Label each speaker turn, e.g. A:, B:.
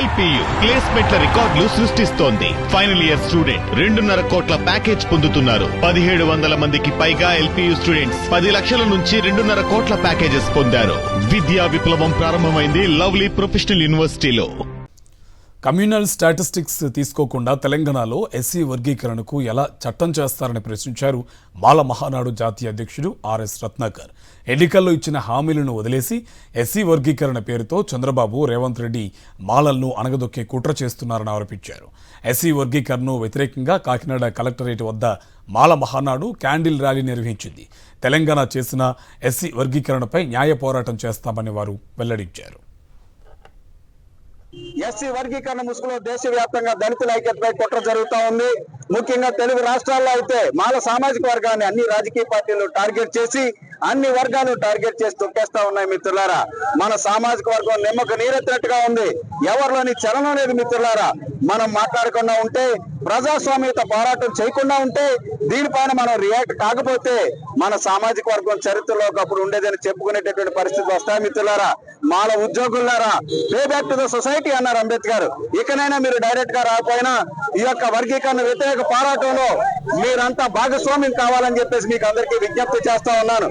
A: LPU ప్లేస్మెంట్ల రికార్డులు సృష్టిస్తోంది. Final year student 2.5 కోట్ల ప్యాకేజ్ పొందుతున్నారు. 1700 మందికి పైగా ఎల్పియు స్టూడెంట్స్ 10 లక్షల నుంచి 2.5 కోట్ల ప్యాకేజెస్ పొందారు. విద్యా విప్లవం ప్రారంభమైంది లవ్లీ ప్రొఫెషనల్ యూనివర్సిటీలో.
B: కమ్యూనల్ స్టాటిస్టిక్స్ తీసుకోకుండా తెలంగాణలో ఎస్సీ వర్గీకరణకు ఎలా చట్టం చేస్తారని ప్రశ్నించారు మాల మహానాడు జాతీయ అధ్యక్షుడు ఆర్ఎస్ రత్నాకర్. ఎన్నికల్లో ఇచ్చిన హామీలను వదిలేసి ఎస్సీ వర్గీకరణ పేరుతో చంద్రబాబు, రేవంత్ రెడ్డి మాలలను అణగదొక్కే కుట్ర చేస్తున్నారని ఆరోపించారు. ఎస్సీ వర్గీకరణకు వ్యతిరేకంగా కాకినాడ కలెక్టరేట్ వద్ద మాల మహానాడు క్యాండిల్ ర్యాలీ నిర్వహించింది. తెలంగాణ చేసిన ఎస్సీ వర్గీకరణపై న్యాయ పోరాటం చేస్తామని వారు వెల్లడించారు.
C: ఎస్సీ వర్గీకరణ ముసుగులో దేశవ్యాప్తంగా దళితుల ఐక్యతపై కుట్ర జరుగుతూ ఉంది. ముఖ్యంగా తెలుగు రాష్ట్రాల్లో అయితే మాల సామాజిక వర్గాన్ని అన్ని రాజకీయ పార్టీలు టార్గెట్ చేసి అన్ని వర్గాలు టార్గెట్ చేసి తొక్కేస్తా ఉన్నాయి. మిత్రులారా, మన సామాజిక వర్గం నిమ్మకు నీరెత్తినట్టుగా ఉంది. ఎవరిలోని చలనం లేదు. మిత్రులారా, మనం మాట్లాడకుండా ఉంటే, ప్రజాస్వామ్యత పోరాటం చేయకుండా ఉంటే, దీనిపైన మనం రియాక్ట్ కాకపోతే మన సామాజిక వర్గం చరిత్రలో ఒకప్పుడు ఉండేదని చెప్పుకునేటటువంటి పరిస్థితి వస్తాయి. మిత్రులారా, మాల ఉద్యోగులారా, pay back to the society అన్నారు అంబేద్కర్. ఇకనైనా మీరు డైరెక్ట్ గా రాకపోయినా ఈ యొక్క వర్గీకరణ వ్యతిరేక పోరాటంలో మీరంతా భాగస్వామ్యం కావాలని చెప్పేసి మీకు అందరికీ విజ్ఞప్తి చేస్తా ఉన్నాను.